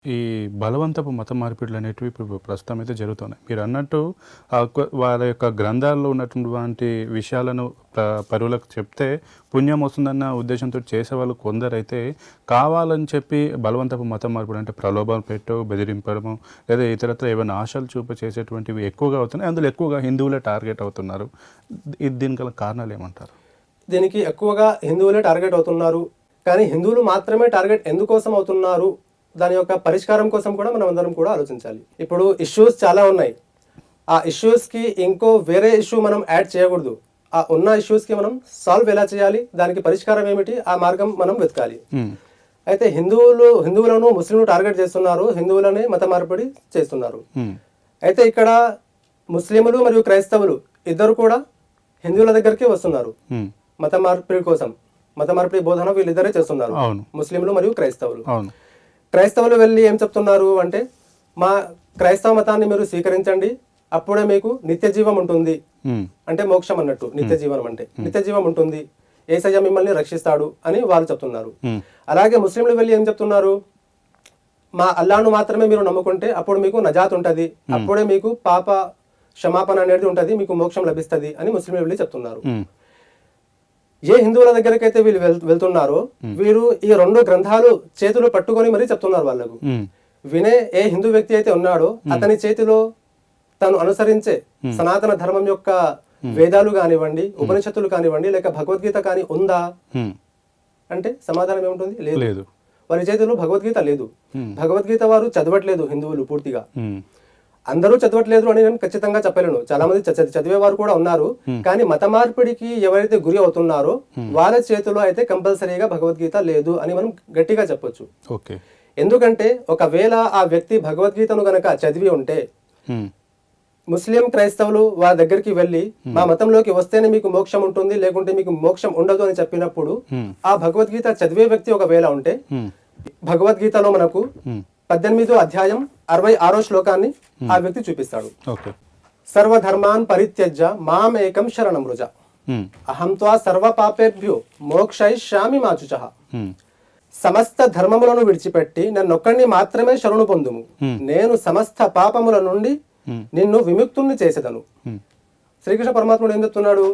ఈ బలవంతపు మత మార్పిడులు అనేటివి ఇప్పుడు ప్రస్తుతం అయితే జరుగుతున్నాయి. మీరన్నట్టు వాళ్ళ యొక్క గ్రంథాల్లో ఉన్నటువంటి విషయాలను పరులకు చెప్తే పుణ్యం వస్తుందన్న ఉద్దేశంతో చేసేవాళ్ళు కొందరైతే కావాలని చెప్పి బలవంతపు మత మార్పిడి అంటే ప్రలోభాలు పెట్టో, బెదిరింపడము లేదా ఇతరత్ర ఏమైనా ఆశలు చూపి చేసేటువంటివి ఎక్కువగా అవుతున్నాయి. అందులో ఎక్కువగా హిందువులే టార్గెట్ అవుతున్నారు. దీనికి గల కారణాలు ఏమంటారు? దీనికి ఎక్కువగా హిందువులే టార్గెట్ అవుతున్నారు. కానీ హిందువులు మాత్రమే టార్గెట్ ఎందుకోసం అవుతున్నారు, దాని యొక్క పరిష్కారం కోసం కూడా మనం అందరం కూడా ఆలోచించాలి. ఇప్పుడు ఇష్యూస్ చాలా ఉన్నాయి. ఆ ఇష్యూస్కి ఇంకో వేరే ఇష్యూ మనం యాడ్ చేయకూడదు. ఆ ఉన్న ఇష్యూస్కి మనం సాల్వ్ ఎలా చేయాలి, దానికి పరిష్కారం ఏమిటి, ఆ మార్గం మనం వెతకాలి. అయితే హిందువులను ముస్లింలు టార్గెట్ చేస్తున్నారు, హిందువులనే మత మార్పిడి చేస్తున్నారు. అయితే ఇక్కడ ముస్లింలు మరియు క్రైస్తవులు ఇద్దరు కూడా హిందువుల దగ్గరికి వస్తున్నారు మత మార్పిడి కోసం. మత మార్పిడి బోధన వీళ్ళిద్దరే చేస్తున్నారు, ముస్లింలు మరియు క్రైస్తవులు. క్రైస్తవులు వెళ్ళి ఏం చెప్తున్నారు అంటే, మా క్రైస్తవ మతాన్ని మీరు స్వీకరించండి, అప్పుడే మీకు నిత్య జీవం ఉంటుంది. అంటే మోక్షం అన్నట్టు. నిత్య జీవనం అంటే నిత్య జీవం ఉంటుంది, యేసయ్య మిమ్మల్ని రక్షిస్తాడు అని వాళ్ళు చెప్తున్నారు. అలాగే ముస్లింలు వెళ్ళి ఏం చెప్తున్నారు, మా అల్లాను మాత్రమే మీరు నమ్ముకుంటే అప్పుడు మీకు నజాత్ ఉంటుంది, అప్పుడే మీకు పాప క్షమాపణ అనేది ఉంటుంది, మీకు మోక్షం లభిస్తుంది అని ముస్లింలు వెళ్ళి చెప్తున్నారు. ఏ హిందువుల దగ్గరకైతే వీళ్ళు వెళ్తున్నారో వీరు ఈ రెండు గ్రంథాలు చేతులు పట్టుకొని మరీ చెప్తున్నారు వాళ్ళకు. వినే ఏ హిందూ వ్యక్తి అయితే ఉన్నాడో అతని చేతిలో తను అనుసరించే సనాతన ధర్మం యొక్క వేదాలు కానివ్వండి, ఉపనిషత్తులు కానివ్వండి, లేక భగవద్గీత కానీ ఉందా అంటే సమాధానం ఏముంటుంది? లేదు. వారి చేతిలో భగవద్గీత లేదు. భగవద్గీత వారు చదవట్లేదు హిందువులు పూర్తిగా. అందరూ చదవట్లేదు అని నేను ఖచ్చితంగా చెప్పలేను. చాలా మంది చదివేవారు కూడా ఉన్నారు. కానీ మత మార్పిడికి ఎవరైతే గురి అవుతున్నారో వాళ్ళ చేతిలో అయితే కంపల్సరీగా భగవద్గీత లేదు అని మనం గట్టిగా చెప్పొచ్చు. ఎందుకంటే ఒకవేళ ఆ వ్యక్తి భగవద్గీతను గనక చదివి ఉంటే, ముస్లిం క్రైస్తవులు వాళ్ళ దగ్గరికి వెళ్ళి మా మతంలోకి వస్తేనే మీకు మోక్షం ఉంటుంది, లేకుంటే మీకు మోక్షం ఉండదు అని చెప్పినప్పుడు ఆ భగవద్గీత చదివే వ్యక్తి ఒకవేళ ఉంటే, భగవద్గీతలో మనకు 18వ అధ్యాయం 66వ శ్లోకాన్ని ఆ వ్యక్తి చూపిస్తాడు. సర్వధర్మాన్ పరిత్యజ్య మాం ఏకం శరణం వృజ, అహం త్వా సర్వ పాపేభ్యో మోక్షయిష్యామి మా శుచః. సమస్త ధర్మములను విడిచిపెట్టి నన్నొక్కడిని మాత్రమే శరణు పొందుము, నేను సమస్త పాపముల నుండి నిన్ను విముక్తుణ్ణి చేసేదను. శ్రీకృష్ణ పరమాత్ముడు ఏం చెప్తున్నాడు?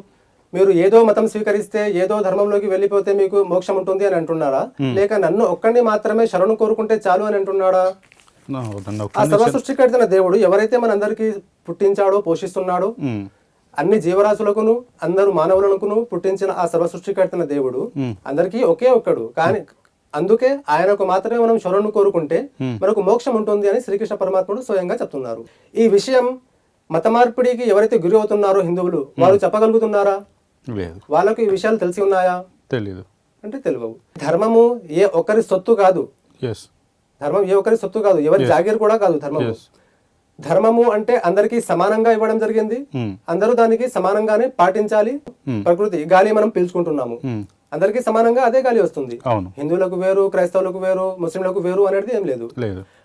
మీరు ఏదో మతం స్వీకరిస్తే, ఏదో ధర్మంలోకి వెళ్ళిపోతే మీకు మోక్షం ఉంటుంది అని అంటున్నారా, లేక నన్ను ఒక్కడిని మాత్రమే శరణు కోరుకుంటే చాలు అని అంటున్నాడా? ఆ సర్వ సృష్టికర్తైన దేవుడు ఎవరైతే మనందరికీ పుట్టించాడో, పోషిస్తున్నాడో, అన్ని జీవరాశులకును అందరు మానవులకును పుట్టించిన ఆ సర్వ సృష్టికర్తైన దేవుడు అందరికీ ఒకే ఒక్కడు. కానీ అందుకే ఆయనకు మాత్రమే మనం శరణు కోరుకుంటే మనకు మోక్షం ఉంటుంది అని శ్రీకృష్ణ పరమాత్ముడు స్వయంగా చెప్తున్నారు. ఈ విషయం మత మార్పిడికి ఎవరైతే గురి అవుతున్నారో హిందువులు, వాళ్ళు చెప్పగలుగుతున్నారా? వాళ్ళకు ఈ విషయాలు తెలిసి ఉన్నాయా? తెలియదు. అంటే తెలియవు. ధర్మము ఏ ఒక్కరి సొత్తు కాదు. ధర్మం ఏ ఒక్కరి సొత్తు కాదు, ఎవరి జాగీర్ కూడా కాదు. ధర్మము అంటే అందరికీ సమానంగా ఇవ్వడం జరిగింది. అందరూ దానికి సమానంగానే పాటించాలి. ప్రకృతి గాలి మనం పీల్చుకుంటున్నాము, అందరికీ సమానంగా అదే గాలి వస్తుంది. హిందువులకు వేరు, క్రైస్తవులకు వేరు, ముస్లింలకు వేరు అనేది ఏం లేదు.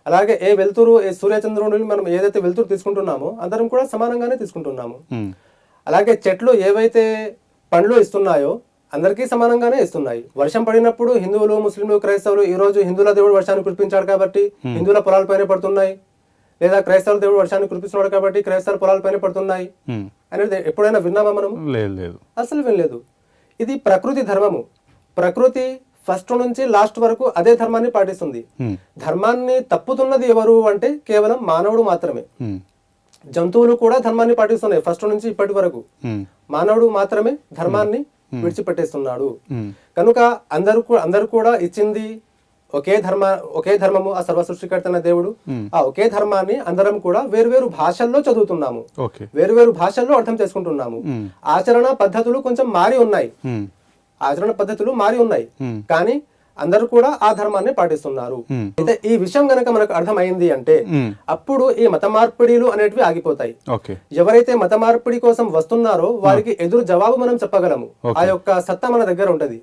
అలాగే ఏ వెలుతురు, ఏ సూర్యచంద్రుని మనం ఏదైతే వెలుతురు తీసుకుంటున్నామో అందరం కూడా సమానంగానే తీసుకుంటున్నాము. అలాగే చెట్లు ఏవైతే పండ్లు ఇస్తున్నాయో అందరికీ సమానంగానే ఇస్తున్నాయి. వర్షం పడినప్పుడు హిందువులు, ముస్లింలు, క్రైస్తవులు, ఈ రోజు హిందువుల దేవుడు వర్షాన్ని కురిపించాడు కాబట్టి హిందువుల పొలాలపైనే పడుతున్నాయి, లేదా క్రైస్తవుల దేవుడు వర్షాన్ని కురిపిస్తున్నాడు కాబట్టి క్రైస్తవుల పొలాలపైనే పడుతున్నాయి అనేది ఎప్పుడైనా విన్నామా మనం? అసలు వినలేదు. ఇది ప్రకృతి ధర్మము. ప్రకృతి ఫస్ట్ నుంచి లాస్ట్ వరకు అదే ధర్మాన్ని పాటిస్తుంది. ధర్మాన్ని తప్పుతున్నది ఎవరు అంటే కేవలం మానవుడు మాత్రమే. జంతువులు కూడా ధర్మాన్ని పాటిస్తున్నాయి ఫస్ట్ నుంచి ఇప్పటి వరకు. మానవుడు మాత్రమే ధర్మాన్ని విడిచిపెట్టేస్తున్నాడు. కనుక అందరూ కూడా ఇచ్చింది ఒకే ధర్మము, ఆ సర్వ సృష్టికర్తైన దేవుడు. ఆ ఒకే ధర్మాన్ని అందరం కూడా వేరువేరు భాషల్లో చదువుతున్నాము, వేరువేరు భాషల్లో అర్థం చేసుకుంటున్నాము. ఆచరణ పద్ధతులు కొంచెం మారి ఉన్నాయి, కానీ అందరూ కూడా ఆ ధర్మాన్ని పాటిస్తున్నారు. అయితే ఈ విషయం గనక మనకు అర్థమైంది అంటే అప్పుడు ఈ మత మార్పిడిలు అనేటివి ఆగిపోతాయి. ఎవరైతే మత మార్పిడి కోసం వస్తున్నారో వారికి ఎదురు జవాబు మనం చెప్పగలము. ఆ యొక్క సత్తా మన దగ్గర ఉంటది.